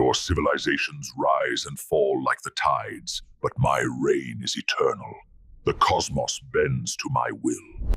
Your civilizations rise and fall like the tides, but my reign is eternal. The cosmos bends to my will.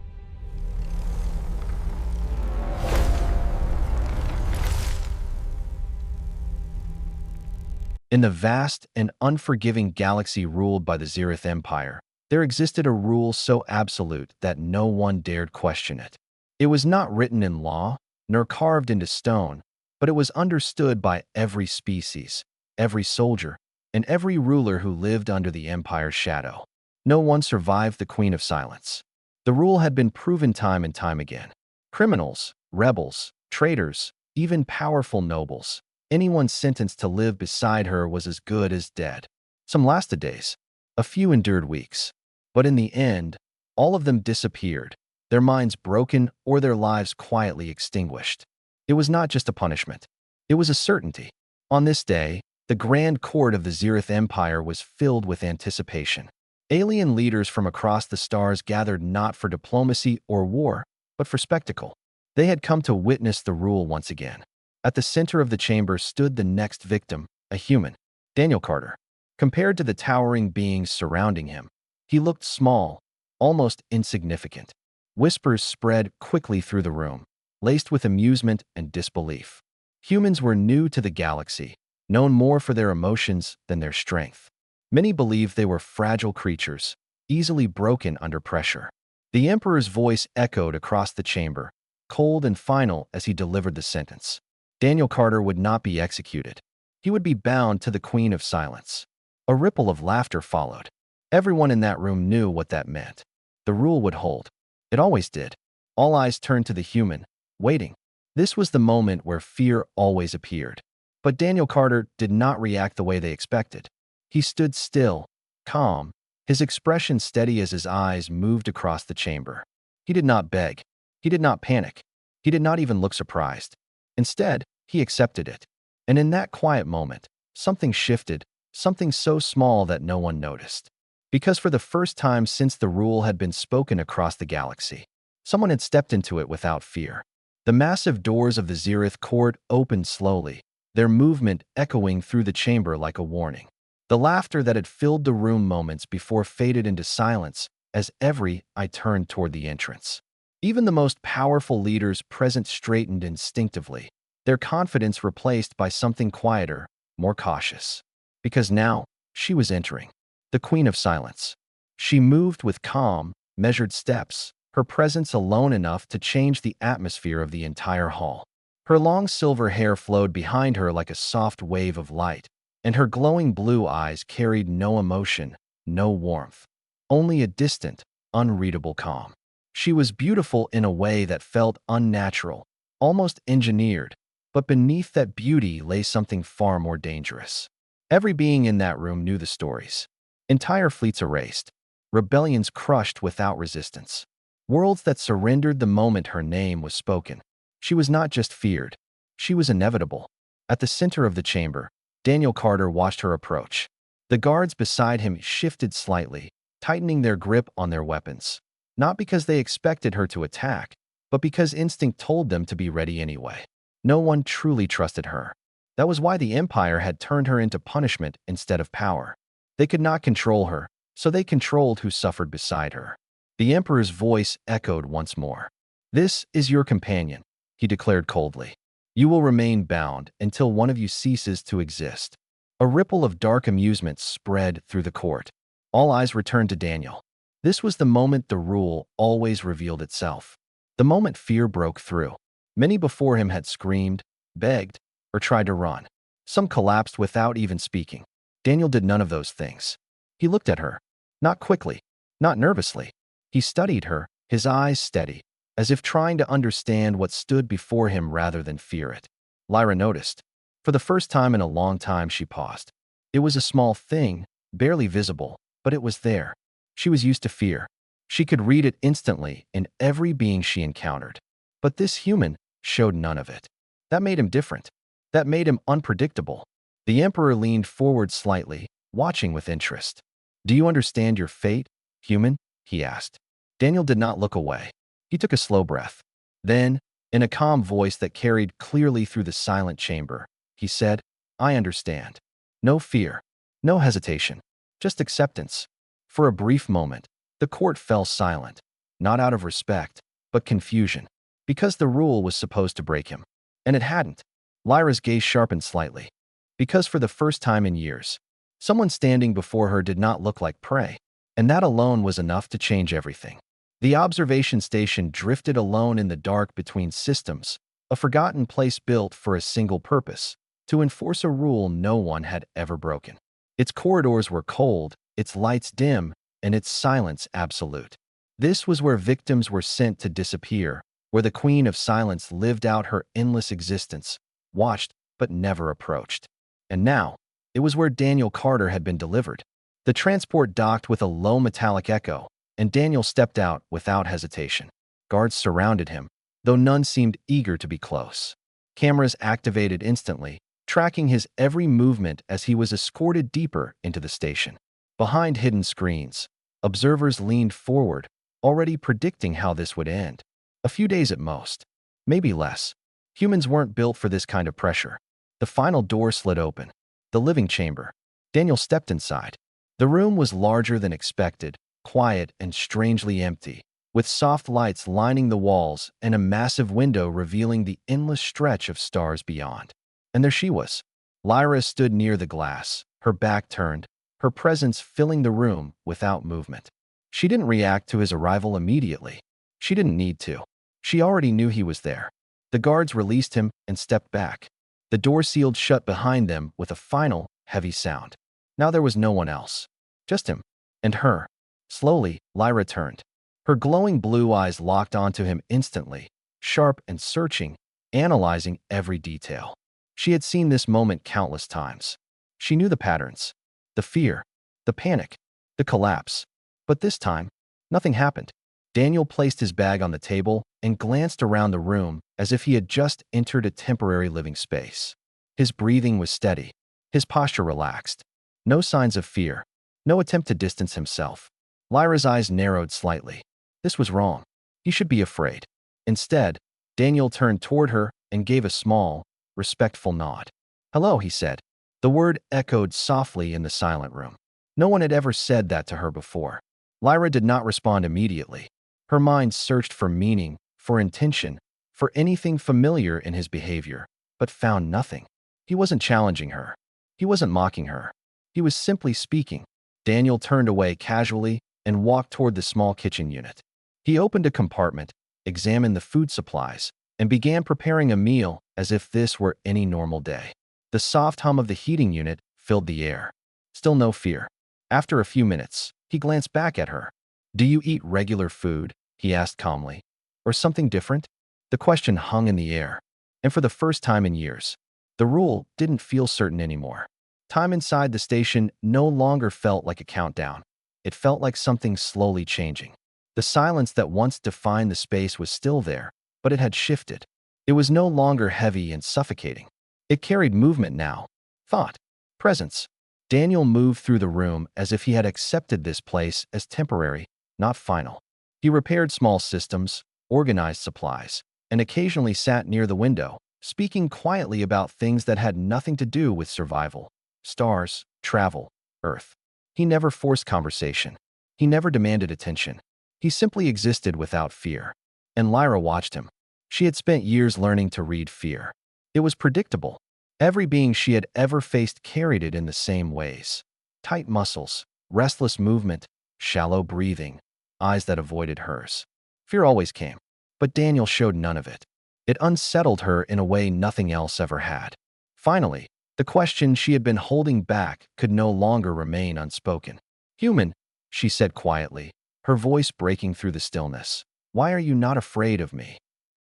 In the vast and unforgiving galaxy ruled by the Zereth Empire, there existed a rule so absolute that no one dared question it. It was not written in law, nor carved into stone, but it was understood by every species, every soldier, and every ruler who lived under the Empire's shadow. No one survived the Queen of Silence. The rule had been proven time and time again. Criminals, rebels, traitors, even powerful nobles, anyone sentenced to live beside her was as good as dead. Some lasted days, a few endured weeks, but in the end, all of them disappeared, their minds broken or their lives quietly extinguished. It was not just a punishment. It was a certainty. On this day, the grand court of the Zereth Empire was filled with anticipation. Alien leaders from across the stars gathered not for diplomacy or war, but for spectacle. They had come to witness the rule once again. At the center of the chamber stood the next victim, a human, Daniel Carter. Compared to the towering beings surrounding him, he looked small, almost insignificant. Whispers spread quickly through the room, laced with amusement and disbelief. Humans were new to the galaxy, known more for their emotions than their strength. Many believed they were fragile creatures, easily broken under pressure. The Emperor's voice echoed across the chamber, cold and final as he delivered the sentence. Daniel Carter would not be executed. He would be bound to the Queen of Silence. A ripple of laughter followed. Everyone in that room knew what that meant. The rule would hold. It always did. All eyes turned to the human, waiting. This was the moment where fear always appeared. But Daniel Carter did not react the way they expected. He stood still, calm, his expression steady as his eyes moved across the chamber. He did not beg. He did not panic. He did not even look surprised. Instead, he accepted it. And in that quiet moment, something shifted, something so small that no one noticed. Because for the first time since the rule had been spoken across the galaxy, someone had stepped into it without fear. The massive doors of the Zereth court opened slowly, their movement echoing through the chamber like a warning. The laughter that had filled the room moments before faded into silence as every eye turned toward the entrance. Even the most powerful leaders present straightened instinctively, their confidence replaced by something quieter, more cautious. Because now, she was entering, the Queen of Silence. She moved with calm, measured steps, her presence alone enough to change the atmosphere of the entire hall. Her long silver hair flowed behind her like a soft wave of light, and her glowing blue eyes carried no emotion, no warmth, only a distant, unreadable calm. She was beautiful in a way that felt unnatural, almost engineered, but beneath that beauty lay something far more dangerous. Every being in that room knew the stories. Entire fleets erased, rebellions crushed without resistance, worlds that surrendered the moment her name was spoken. She was not just feared, she was inevitable. At the center of the chamber, Daniel Carter watched her approach. The guards beside him shifted slightly, tightening their grip on their weapons. Not because they expected her to attack, but because instinct told them to be ready anyway. No one truly trusted her. That was why the Empire had turned her into punishment instead of power. They could not control her, so they controlled who suffered beside her. The Emperor's voice echoed once more. "This is your companion," he declared coldly. "You will remain bound until one of you ceases to exist." A ripple of dark amusement spread through the court. All eyes returned to Daniel. This was the moment the rule always revealed itself. The moment fear broke through. Many before him had screamed, begged, or tried to run. Some collapsed without even speaking. Daniel did none of those things. He looked at her. Not quickly, not nervously. He studied her, his eyes steady, as if trying to understand what stood before him rather than fear it. Lyra noticed. For the first time in a long time, she paused. It was a small thing, barely visible, but it was there. She was used to fear. She could read it instantly in every being she encountered. But this human showed none of it. That made him different. That made him unpredictable. The Emperor leaned forward slightly, watching with interest. "Do you understand your fate, human?" he asked. Daniel did not look away. He took a slow breath. Then, in a calm voice that carried clearly through the silent chamber, he said, I understand. No fear. No hesitation. Just acceptance. For a brief moment, the court fell silent, not out of respect, but confusion, because the rule was supposed to break him. And it hadn't. Lyra's gaze sharpened slightly, because for the first time in years, someone standing before her did not look like prey, and that alone was enough to change everything. The observation station drifted alone in the dark between systems, a forgotten place built for a single purpose, to enforce a rule no one had ever broken. Its corridors were cold, its lights dim, and its silence absolute. This was where victims were sent to disappear, where the Queen of Silence lived out her endless existence, watched but never approached. And now, it was where Daniel Carter had been delivered. The transport docked with a low metallic echo, and Daniel stepped out without hesitation. Guards surrounded him, though none seemed eager to be close. Cameras activated instantly, tracking his every movement as he was escorted deeper into the station. Behind hidden screens, observers leaned forward, already predicting how this would end. A few days at most, maybe less. Humans weren't built for this kind of pressure. The final door slid open. The living chamber. Daniel stepped inside. The room was larger than expected, quiet and strangely empty, with soft lights lining the walls and a massive window revealing the endless stretch of stars beyond. And there she was. Lyra stood near the glass, her back turned, her presence filling the room without movement. She didn't react to his arrival immediately. She didn't need to. She already knew he was there. The guards released him and stepped back. The door sealed shut behind them with a final, heavy sound. Now there was no one else. Just him. And her. Slowly, Lyra turned. Her glowing blue eyes locked onto him instantly, sharp and searching, analyzing every detail. She had seen this moment countless times. She knew the patterns. The fear. The panic. The collapse. But this time, nothing happened. Daniel placed his bag on the table and glanced around the room as if he had just entered a temporary living space. His breathing was steady, his posture relaxed. No signs of fear, no attempt to distance himself. Lyra's eyes narrowed slightly. This was wrong. He should be afraid. Instead, Daniel turned toward her and gave a small, respectful nod. "Hello," he said. The word echoed softly in the silent room. No one had ever said that to her before. Lyra did not respond immediately. Her mind searched for meaning, for intention, for anything familiar in his behavior, but found nothing. He wasn't challenging her. He wasn't mocking her. He was simply speaking. Daniel turned away casually and walked toward the small kitchen unit. He opened a compartment, examined the food supplies, and began preparing a meal as if this were any normal day. The soft hum of the heating unit filled the air. Still no fear. After a few minutes, he glanced back at her. "Do you eat regular food?" he asked calmly. "Or something different?" The question hung in the air, and for the first time in years, the rule didn't feel certain anymore. Time inside the station no longer felt like a countdown. It felt like something slowly changing. The silence that once defined the space was still there, but it had shifted. It was no longer heavy and suffocating. It carried movement now, thought, presence. Daniel moved through the room as if he had accepted this place as temporary, not final. He repaired small systems, organized supplies, and occasionally sat near the window, speaking quietly about things that had nothing to do with survival. Stars, travel, Earth. He never forced conversation. He never demanded attention. He simply existed without fear. And Lyra watched him. She had spent years learning to read fear. It was predictable. Every being she had ever faced carried it in the same ways. Tight muscles, restless movement, shallow breathing, eyes that avoided hers. Fear always came, but Daniel showed none of it. It unsettled her in a way nothing else ever had. Finally, the question she had been holding back could no longer remain unspoken. "Human," she said quietly, her voice breaking through the stillness. "Why are you not afraid of me?"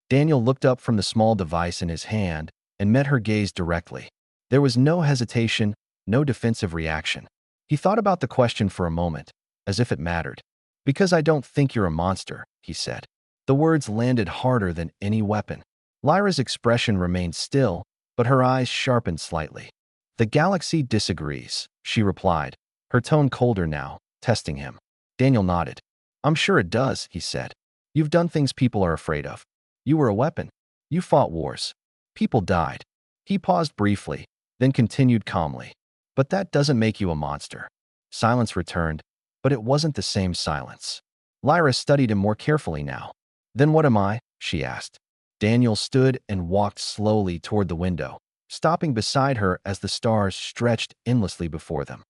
Daniel looked up from the small device in his hand and met her gaze directly. There was no hesitation, no defensive reaction. He thought about the question for a moment, as if it mattered. "Because I don't think you're a monster," he said. The words landed harder than any weapon. Lyra's expression remained still, but her eyes sharpened slightly. "The galaxy disagrees," she replied, her tone colder now, testing him. Daniel nodded. "I'm sure it does," he said. "You've done things people are afraid of. You were a weapon. You fought wars. People died." He paused briefly, then continued calmly. But that doesn't make you a monster. Silence returned, but it wasn't the same silence. Lyra studied him more carefully now. Then what am I? She asked. Daniel stood and walked slowly toward the window, stopping beside her as the stars stretched endlessly before them.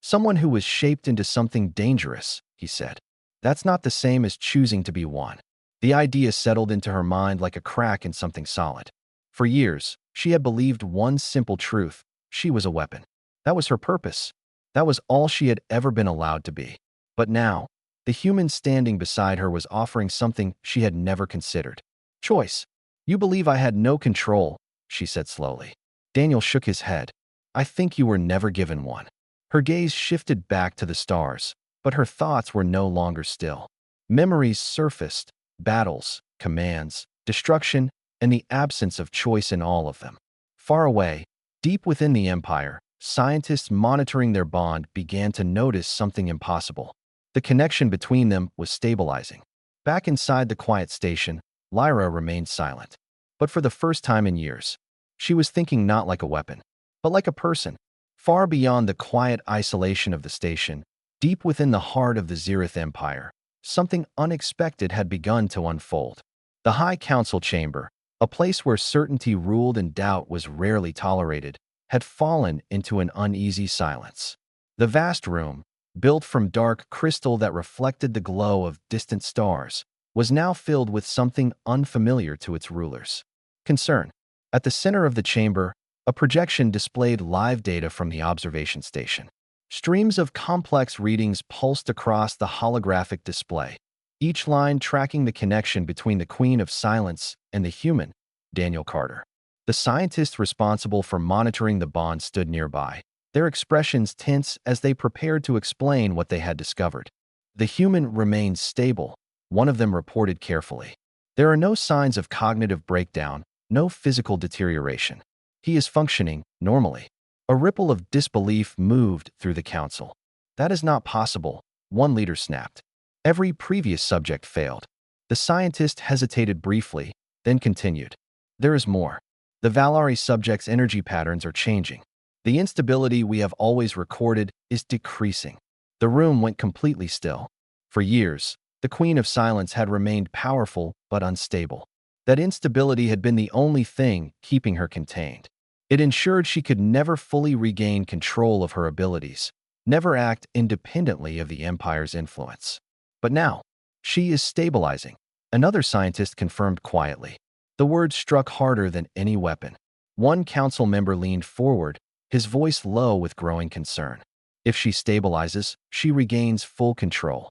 Someone who was shaped into something dangerous, he said. That's not the same as choosing to be one. The idea settled into her mind like a crack in something solid. For years, she had believed one simple truth: she was a weapon. That was her purpose. That was all she had ever been allowed to be. But now, the human standing beside her was offering something she had never considered. Choice. You believe I had no control, she said slowly. Daniel shook his head. I think you were never given one. Her gaze shifted back to the stars, but her thoughts were no longer still. Memories surfaced, battles, commands, destruction, and the absence of choice in all of them. Far away, deep within the Empire, scientists monitoring their bond began to notice something impossible. The connection between them was stabilizing. Back inside the quiet station, Lyra remained silent. But for the first time in years, she was thinking not like a weapon, but like a person. Far beyond the quiet isolation of the station, deep within the heart of the Zereth Empire, something unexpected had begun to unfold. The High Council Chamber, a place where certainty ruled and doubt was rarely tolerated, had fallen into an uneasy silence. The vast room, built from dark crystal that reflected the glow of distant stars, was now filled with something unfamiliar to its rulers. Concern. At the center of the chamber, a projection displayed live data from the observation station. Streams of complex readings pulsed across the holographic display, each line tracking the connection between the Queen of Silence and the human, Daniel Carter. The scientists responsible for monitoring the bond stood nearby, their expressions tense as they prepared to explain what they had discovered. The human remained stable, one of them reported carefully. There are no signs of cognitive breakdown, no physical deterioration. He is functioning normally. A ripple of disbelief moved through the council. That is not possible, one leader snapped. Every previous subject failed. The scientist hesitated briefly, then continued. There is more. The Valari subject's energy patterns are changing. The instability we have always recorded is decreasing. The room went completely still. For years, the Queen of Silence had remained powerful but unstable. That instability had been the only thing keeping her contained. It ensured she could never fully regain control of her abilities, never act independently of the Empire's influence. But now, she is stabilizing, another scientist confirmed quietly. The words struck harder than any weapon. One council member leaned forward, his voice low with growing concern. If she stabilizes, she regains full control.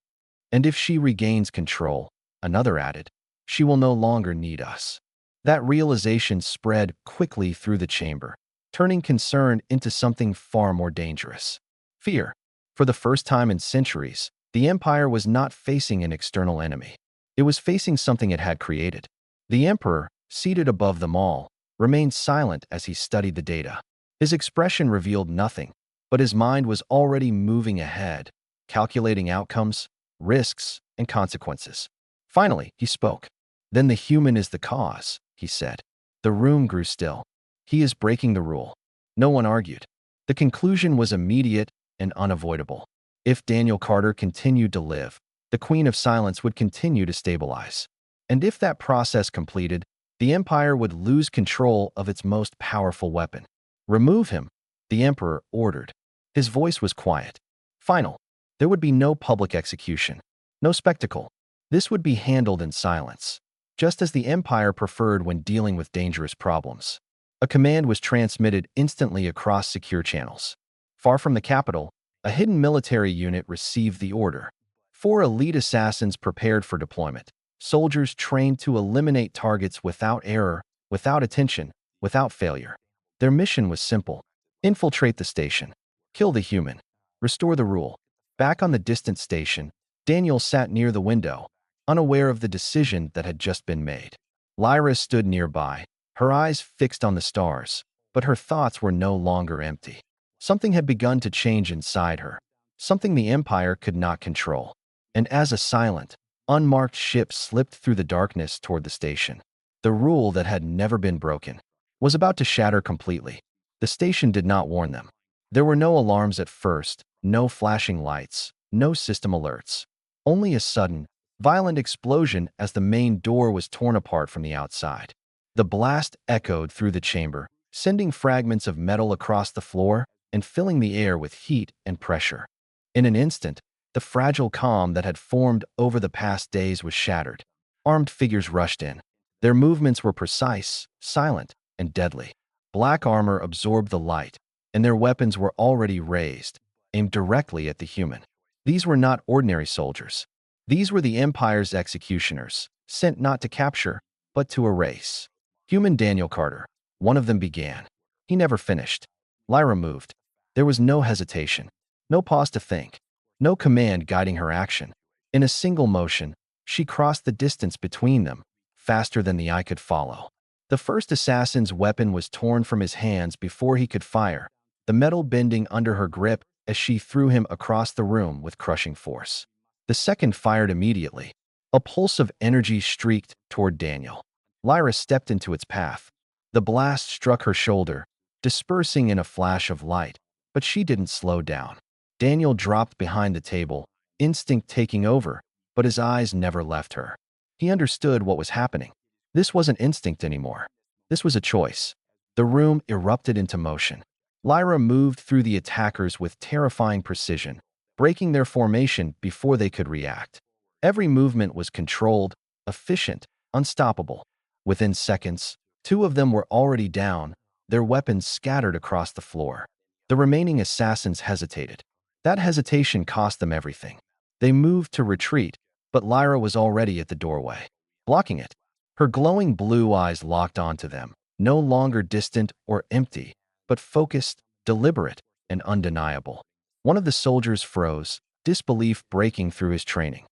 And if she regains control, another added, she will no longer need us. That realization spread quickly through the chamber, turning concern into something far more dangerous. Fear. For the first time in centuries, the Empire was not facing an external enemy. It was facing something it had created. The Emperor, seated above them all, remained silent as he studied the data. His expression revealed nothing, but his mind was already moving ahead, calculating outcomes, risks, and consequences. Finally, he spoke. Then the human is the cause, he said. The room grew still. He is breaking the rule. No one argued. The conclusion was immediate and unavoidable. If Daniel Carter continued to live, the Queen of Silence would continue to stabilize. And if that process completed, the Empire would lose control of its most powerful weapon. Remove him, the Emperor ordered. His voice was quiet. Final. There would be no public execution, no spectacle. This would be handled in silence, just as the Empire preferred when dealing with dangerous problems. A command was transmitted instantly across secure channels. Far from the capital, a hidden military unit received the order. 4 elite assassins prepared for deployment, soldiers trained to eliminate targets without error, without attention, without failure. Their mission was simple: infiltrate the station, kill the human, restore the rule. Back on the distant station, Daniel sat near the window, unaware of the decision that had just been made. Lyra stood nearby, her eyes fixed on the stars, but her thoughts were no longer empty. Something had begun to change inside her, something the Empire could not control. And as a silent, unmarked ship slipped through the darkness toward the station, the rule that had never been broken was about to shatter completely. The station did not warn them. There were no alarms at first, no flashing lights, no system alerts. Only a sudden, violent explosion as the main door was torn apart from the outside. The blast echoed through the chamber, sending fragments of metal across the floor and filling the air with heat and pressure. In an instant, the fragile calm that had formed over the past days was shattered. Armed figures rushed in. Their movements were precise, silent, and deadly. Black armor absorbed the light, and their weapons were already raised, aimed directly at the human. These were not ordinary soldiers. These were the Empire's executioners, sent not to capture, but to erase. Human Daniel Carter. One of them began. He never finished. Lyra moved. There was no hesitation, no pause to think, no command guiding her action. In a single motion, she crossed the distance between them, faster than the eye could follow. The first assassin's weapon was torn from his hands before he could fire, the metal bending under her grip as she threw him across the room with crushing force. The second fired immediately. A pulse of energy streaked toward Daniel. Lyra stepped into its path. The blast struck her shoulder, dispersing in a flash of light, but she didn't slow down. Daniel dropped behind the table, instinct taking over, but his eyes never left her. He understood what was happening. This wasn't instinct anymore. This was a choice. The room erupted into motion. Lyra moved through the attackers with terrifying precision, breaking their formation before they could react. Every movement was controlled, efficient, unstoppable. Within seconds, two of them were already down, their weapons scattered across the floor. The remaining assassins hesitated. That hesitation cost them everything. They moved to retreat, but Lyra was already at the doorway, blocking it. Her glowing blue eyes locked onto them, no longer distant or empty, but focused, deliberate, and undeniable. One of the soldiers froze, disbelief breaking through his training.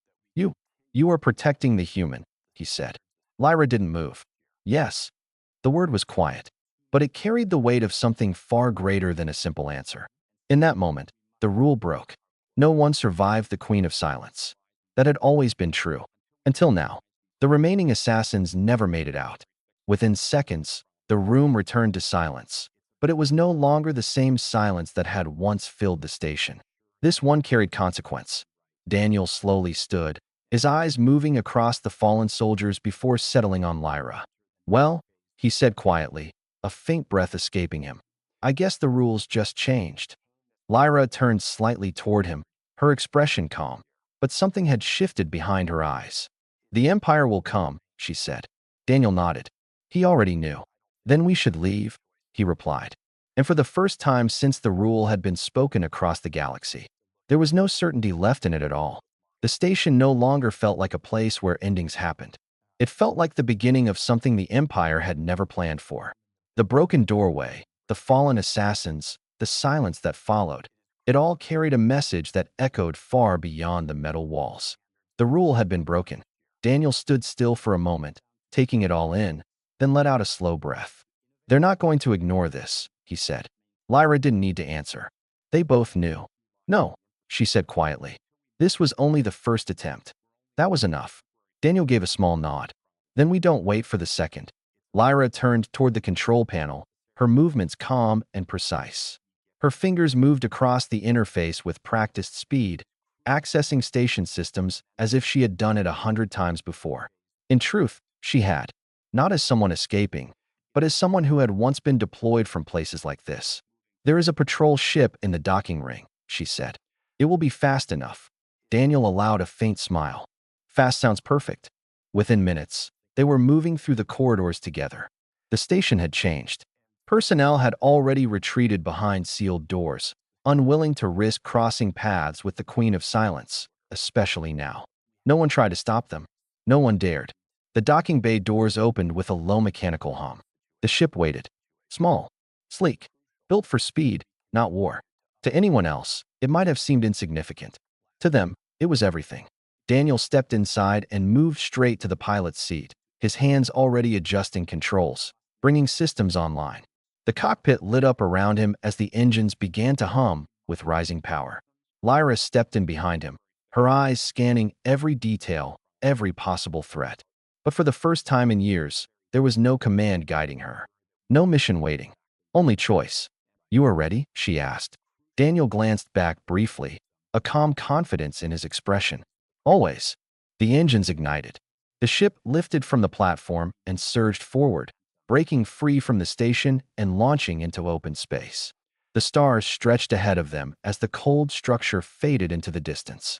You are protecting the human," he said. Lyra didn't move. Yes. The word was quiet, but it carried the weight of something far greater than a simple answer. In that moment, the rule broke. No one survived the Queen of Silence. That had always been true. Until now. The remaining assassins never made it out. Within seconds, the room returned to silence. But it was no longer the same silence that had once filled the station. This one carried consequence. Daniel slowly stood, his eyes moving across the fallen soldiers before settling on Lyra. "Well," he said quietly, a faint breath escaping him. "I guess the rules just changed." Lyra turned slightly toward him, her expression calm, but something had shifted behind her eyes. "The Empire will come," she said. Daniel nodded. He already knew. "Then we should leave," he replied. And for the first time since the rule had been spoken across the galaxy, there was no certainty left in it at all. The station no longer felt like a place where endings happened. It felt like the beginning of something the Empire had never planned for. The broken doorway, the fallen assassins, the silence that followed, it all carried a message that echoed far beyond the metal walls. The rule had been broken. Daniel stood still for a moment, taking it all in, then let out a slow breath. "They're not going to ignore this," he said. Lyra didn't need to answer. They both knew. "No," she said quietly. "This was only the first attempt. That was enough." Daniel gave a small nod. "Then we don't wait for the second." Lyra turned toward the control panel, her movements calm and precise. Her fingers moved across the interface with practiced speed, accessing station systems as if she had done it 100 times before. In truth, she had. Not as someone escaping, but as someone who had once been deployed from places like this. "There is a patrol ship in the docking ring," she said. "It will be fast enough." Daniel allowed a faint smile. Fast sounds perfect. Within minutes, they were moving through the corridors together. The station had changed. Personnel had already retreated behind sealed doors, unwilling to risk crossing paths with the Queen of Silence, especially now. No one tried to stop them. No one dared. The docking bay doors opened with a low mechanical hum. The ship waited. Small, sleek, built for speed, not war. To anyone else, it might have seemed insignificant. To them, it was everything. Daniel stepped inside and moved straight to the pilot's seat, his hands already adjusting controls, bringing systems online. The cockpit lit up around him as the engines began to hum with rising power. Lyra stepped in behind him, her eyes scanning every detail, every possible threat. But for the first time in years, there was no command guiding her. No mission waiting. Only choice. "You are ready?" she asked. Daniel glanced back briefly, a calm confidence in his expression. "Always." The engines ignited. The ship lifted from the platform and surged forward, breaking free from the station and launching into open space. The stars stretched ahead of them as the cold structure faded into the distance.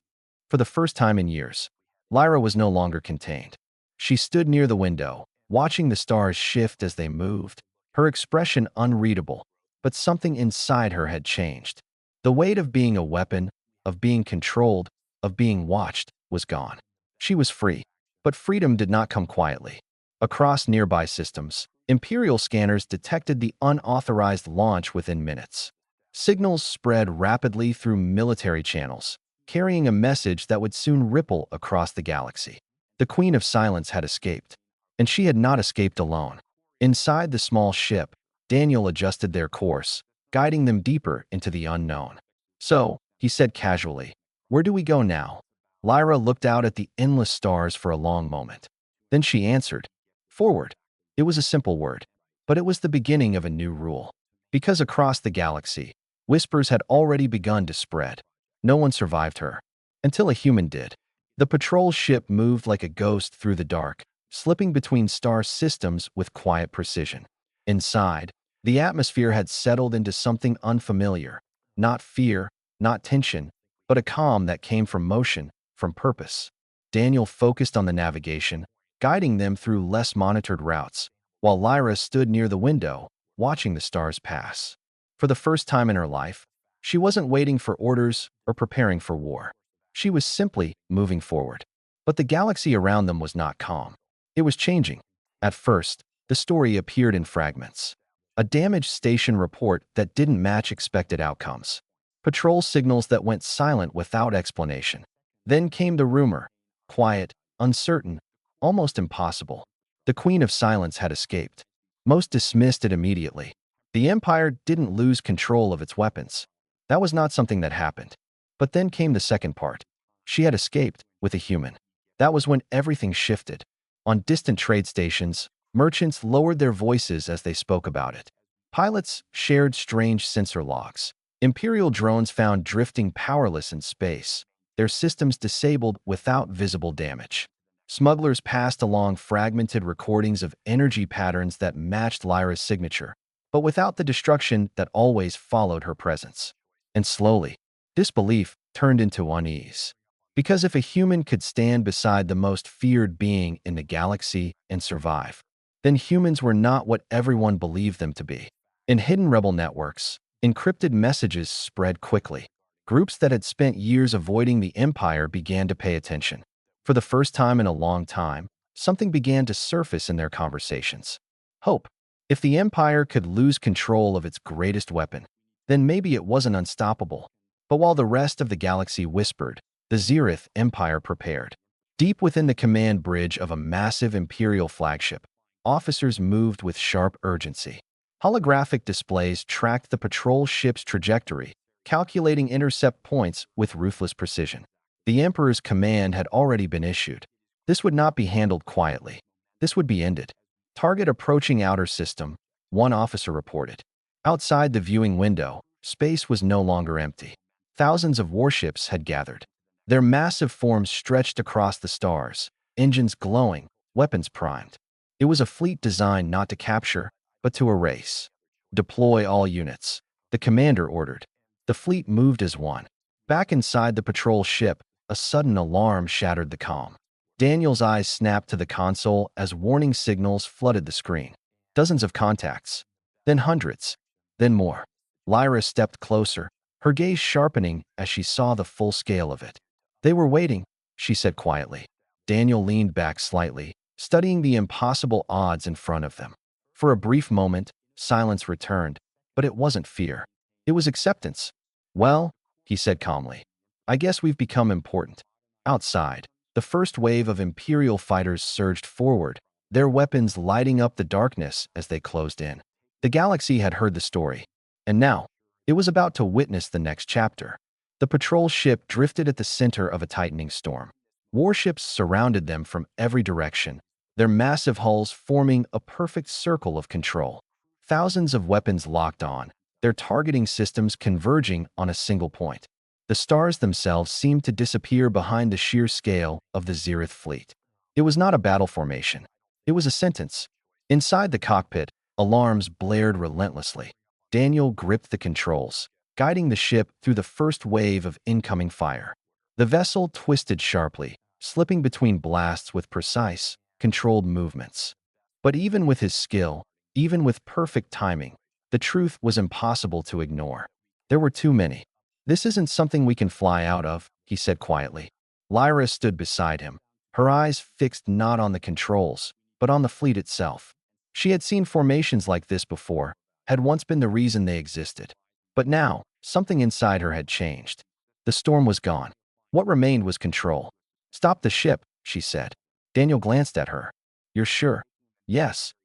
For the first time in years, Lyra was no longer contained. She stood near the window, watching the stars shift as they moved, her expression unreadable, but something inside her had changed. The weight of being a weapon, of being controlled, of being watched, was gone. She was free, but freedom did not come quietly. Across nearby systems, Imperial scanners detected the unauthorized launch within minutes. Signals spread rapidly through military channels, carrying a message that would soon ripple across the galaxy. The Queen of Silence had escaped, and she had not escaped alone. Inside the small ship, Daniel adjusted their course, guiding them deeper into the unknown. "So," he said casually, "where do we go now?" Lyra looked out at the endless stars for a long moment. Then she answered, "Forward." It was a simple word, but it was the beginning of a new rule. Because across the galaxy, whispers had already begun to spread. No one survived her, until a human did. The patrol ship moved like a ghost through the dark, slipping between star systems with quiet precision. Inside, the atmosphere had settled into something unfamiliar. Not fear, not tension, but a calm that came from motion, from purpose. Daniel focused on the navigation, guiding them through less monitored routes, while Lyra stood near the window, watching the stars pass. For the first time in her life, she wasn't waiting for orders or preparing for war. She was simply moving forward. But the galaxy around them was not calm. It was changing. At first, the story appeared in fragments. A damaged station report that didn't match expected outcomes. Patrol signals that went silent without explanation. Then came the rumor, quiet, uncertain, almost impossible. The Queen of Silence had escaped. Most dismissed it immediately. The Empire didn't lose control of its weapons. That was not something that happened. But then came the second part. She had escaped with a human. That was when everything shifted. On distant trade stations, merchants lowered their voices as they spoke about it. Pilots shared strange sensor logs. Imperial drones found drifting powerless in space, their systems disabled without visible damage. Smugglers passed along fragmented recordings of energy patterns that matched Lyra's signature, but without the destruction that always followed her presence. And slowly, disbelief turned into unease. Because if a human could stand beside the most feared being in the galaxy and survive, then humans were not what everyone believed them to be. In hidden rebel networks, encrypted messages spread quickly. Groups that had spent years avoiding the Empire began to pay attention. For the first time in a long time, something began to surface in their conversations. Hope. If the Empire could lose control of its greatest weapon, then maybe it wasn't unstoppable. But while the rest of the galaxy whispered, the Zereth Empire prepared. Deep within the command bridge of a massive Imperial flagship, officers moved with sharp urgency. Holographic displays tracked the patrol ship's trajectory, calculating intercept points with ruthless precision. The Emperor's command had already been issued. This would not be handled quietly. This would be ended. Target approaching outer system, one officer reported. Outside the viewing window, space was no longer empty. Thousands of warships had gathered. Their massive forms stretched across the stars, engines glowing, weapons primed. It was a fleet designed not to capture, but to erase. "Deploy all units," the commander ordered. The fleet moved as one. Back inside the patrol ship, a sudden alarm shattered the calm. Daniel's eyes snapped to the console as warning signals flooded the screen. Dozens of contacts, then hundreds, then more. Lyra stepped closer, her gaze sharpening as she saw the full scale of it. "They were waiting," she said quietly. Daniel leaned back slightly, studying the impossible odds in front of them. For a brief moment, silence returned, but it wasn't fear. It was acceptance. "Well," he said calmly, "I guess we've become important." Outside, the first wave of Imperial fighters surged forward, their weapons lighting up the darkness as they closed in. The galaxy had heard the story, and now, it was about to witness the next chapter. The patrol ship drifted at the center of a tightening storm. Warships surrounded them from every direction, their massive hulls forming a perfect circle of control. Thousands of weapons locked on, their targeting systems converging on a single point. The stars themselves seemed to disappear behind the sheer scale of the Zereth fleet. It was not a battle formation. It was a sentence. Inside the cockpit, alarms blared relentlessly. Daniel gripped the controls, guiding the ship through the first wave of incoming fire. The vessel twisted sharply, slipping between blasts with precise, controlled movements. But even with his skill, even with perfect timing, the truth was impossible to ignore. There were too many. "This isn't something we can fly out of," he said quietly. Lyra stood beside him, her eyes fixed not on the controls, but on the fleet itself. She had seen formations like this before, had once been the reason they existed. But now, something inside her had changed. The storm was gone. What remained was control. "Stop the ship," she said. Daniel glanced at her. "You're sure?" "Yes."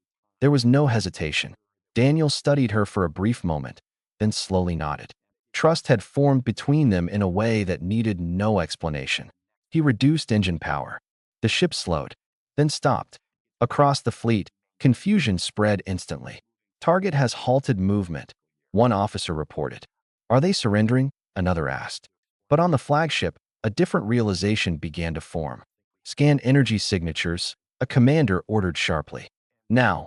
There was no hesitation. Daniel studied her for a brief moment, then slowly nodded. Trust had formed between them in a way that needed no explanation. He reduced engine power. The ship slowed, then stopped. Across the fleet, confusion spread instantly. "Target has halted movement," one officer reported. "Are they surrendering?" another asked. But on the flagship, a different realization began to form. "Scan energy signatures," a commander ordered sharply. Now,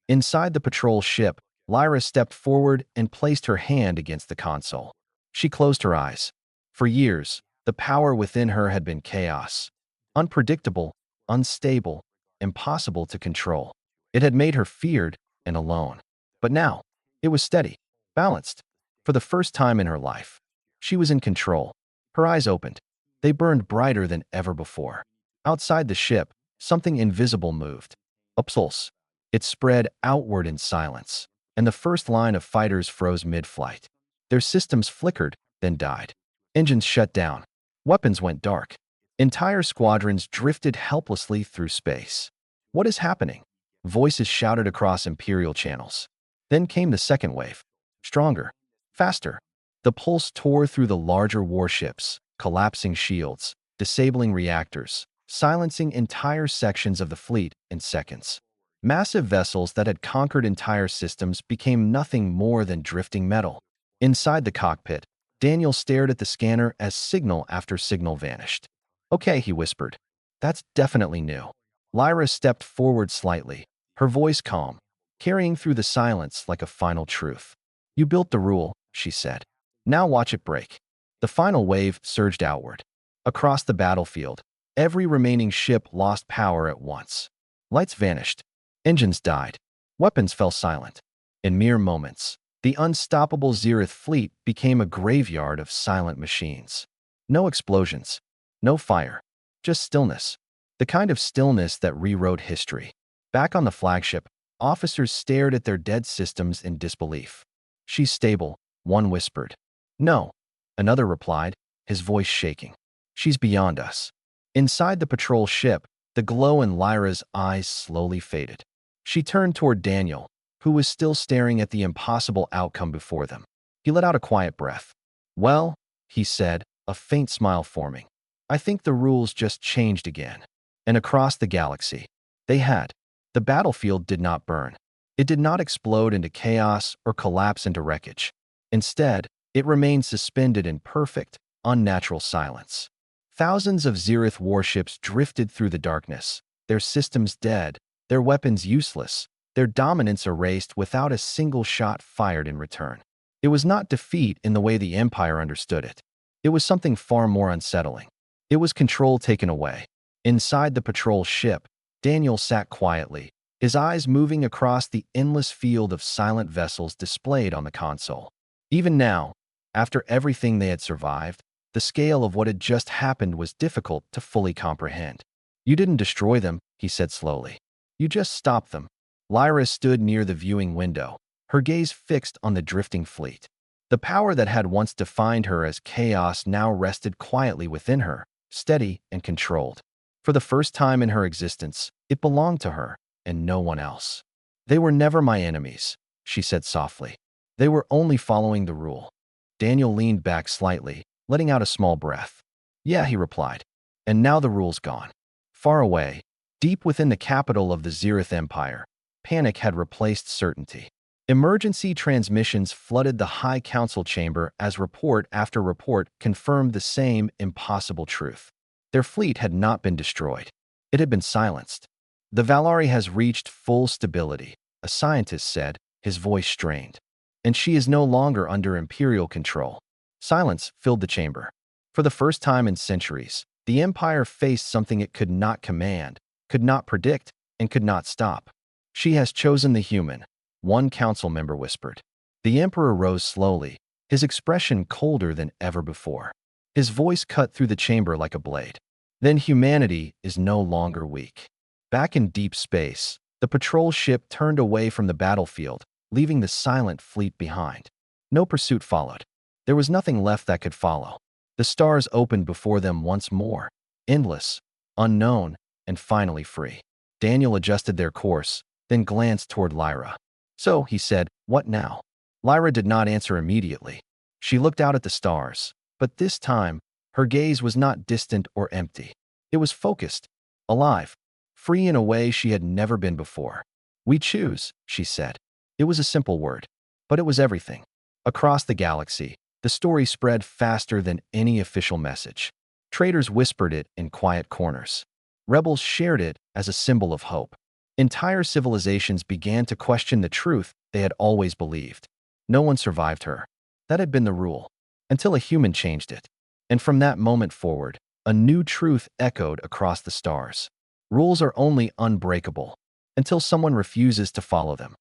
inside the patrol ship, Lyra stepped forward and placed her hand against the console. She closed her eyes. For years, the power within her had been chaos. Unpredictable, unstable, impossible to control. It had made her feared and alone. But now, it was steady, balanced. For the first time in her life, she was in control. Her eyes opened. They burned brighter than ever before. Outside the ship, something invisible moved. A pulse. It spread outward in silence, and the first line of fighters froze mid-flight. Their systems flickered, then died. Engines shut down. Weapons went dark. Entire squadrons drifted helplessly through space. "What is happening?" Voices shouted across Imperial channels. Then came the second wave. Stronger. Faster. The pulse tore through the larger warships, collapsing shields, disabling reactors, silencing entire sections of the fleet in seconds. Massive vessels that had conquered entire systems became nothing more than drifting metal. Inside the cockpit, Daniel stared at the scanner as signal after signal vanished. "Okay," he whispered. "That's definitely new." Lyra stepped forward slightly, her voice calm, carrying through the silence like a final truth. "You built the rule," she said. "Now watch it break." The final wave surged outward. Across the battlefield, every remaining ship lost power at once. Lights vanished. Engines died. Weapons fell silent. In mere moments, the unstoppable Zereth fleet became a graveyard of silent machines. No explosions, no fire, just stillness. The kind of stillness that rewrote history. Back on the flagship, officers stared at their dead systems in disbelief. "She's stable," one whispered. "No," another replied, his voice shaking. "She's beyond us." Inside the patrol ship, the glow in Lyra's eyes slowly faded. She turned toward Daniel, who was still staring at the impossible outcome before them. He let out a quiet breath. "Well," he said, a faint smile forming, "I think the rules just changed again." And across the galaxy, they had. The battlefield did not burn. It did not explode into chaos or collapse into wreckage. Instead, it remained suspended in perfect, unnatural silence. Thousands of Zereth warships drifted through the darkness, their systems dead, their weapons useless, their dominance erased without a single shot fired in return. It was not defeat in the way the Empire understood it. It was something far more unsettling. It was control taken away. Inside the patrol ship, Daniel sat quietly, his eyes moving across the endless field of silent vessels displayed on the console. Even now, after everything they had survived, the scale of what had just happened was difficult to fully comprehend. "You didn't destroy them," he said slowly. "You just stopped them." Lyra stood near the viewing window, her gaze fixed on the drifting fleet. The power that had once defined her as chaos now rested quietly within her, steady and controlled. For the first time in her existence, it belonged to her and no one else. "They were never my enemies," she said softly. "They were only following the rule." Daniel leaned back slightly, letting out a small breath. "Yeah," he replied. "And now the rule's gone." Far away, deep within the capital of the Zereth Empire, panic had replaced certainty. Emergency transmissions flooded the High Council chamber as report after report confirmed the same impossible truth. Their fleet had not been destroyed. It had been silenced. The Valari has reached full stability, a scientist said, his voice strained. And she is no longer under Imperial control. Silence filled the chamber. For the first time in centuries, the Empire faced something it could not command, could not predict, and could not stop. She has chosen the human, one council member whispered. The Emperor rose slowly, his expression colder than ever before. His voice cut through the chamber like a blade. Then humanity is no longer weak. Back in deep space, the patrol ship turned away from the battlefield, leaving the silent fleet behind. No pursuit followed. There was nothing left that could follow. The stars opened before them once more, endless, unknown, and finally free. Daniel adjusted their course, then glanced toward Lyra. So, he said, what now? Lyra did not answer immediately. She looked out at the stars, but this time, her gaze was not distant or empty. It was focused, alive, free in a way she had never been before. We choose, she said. It was a simple word, but it was everything. Across the galaxy, the story spread faster than any official message. Traders whispered it in quiet corners. Rebels shared it as a symbol of hope. Entire civilizations began to question the truth they had always believed. No one survived her. That had been the rule, until a human changed it. And from that moment forward, a new truth echoed across the stars. Rules are only unbreakable until someone refuses to follow them.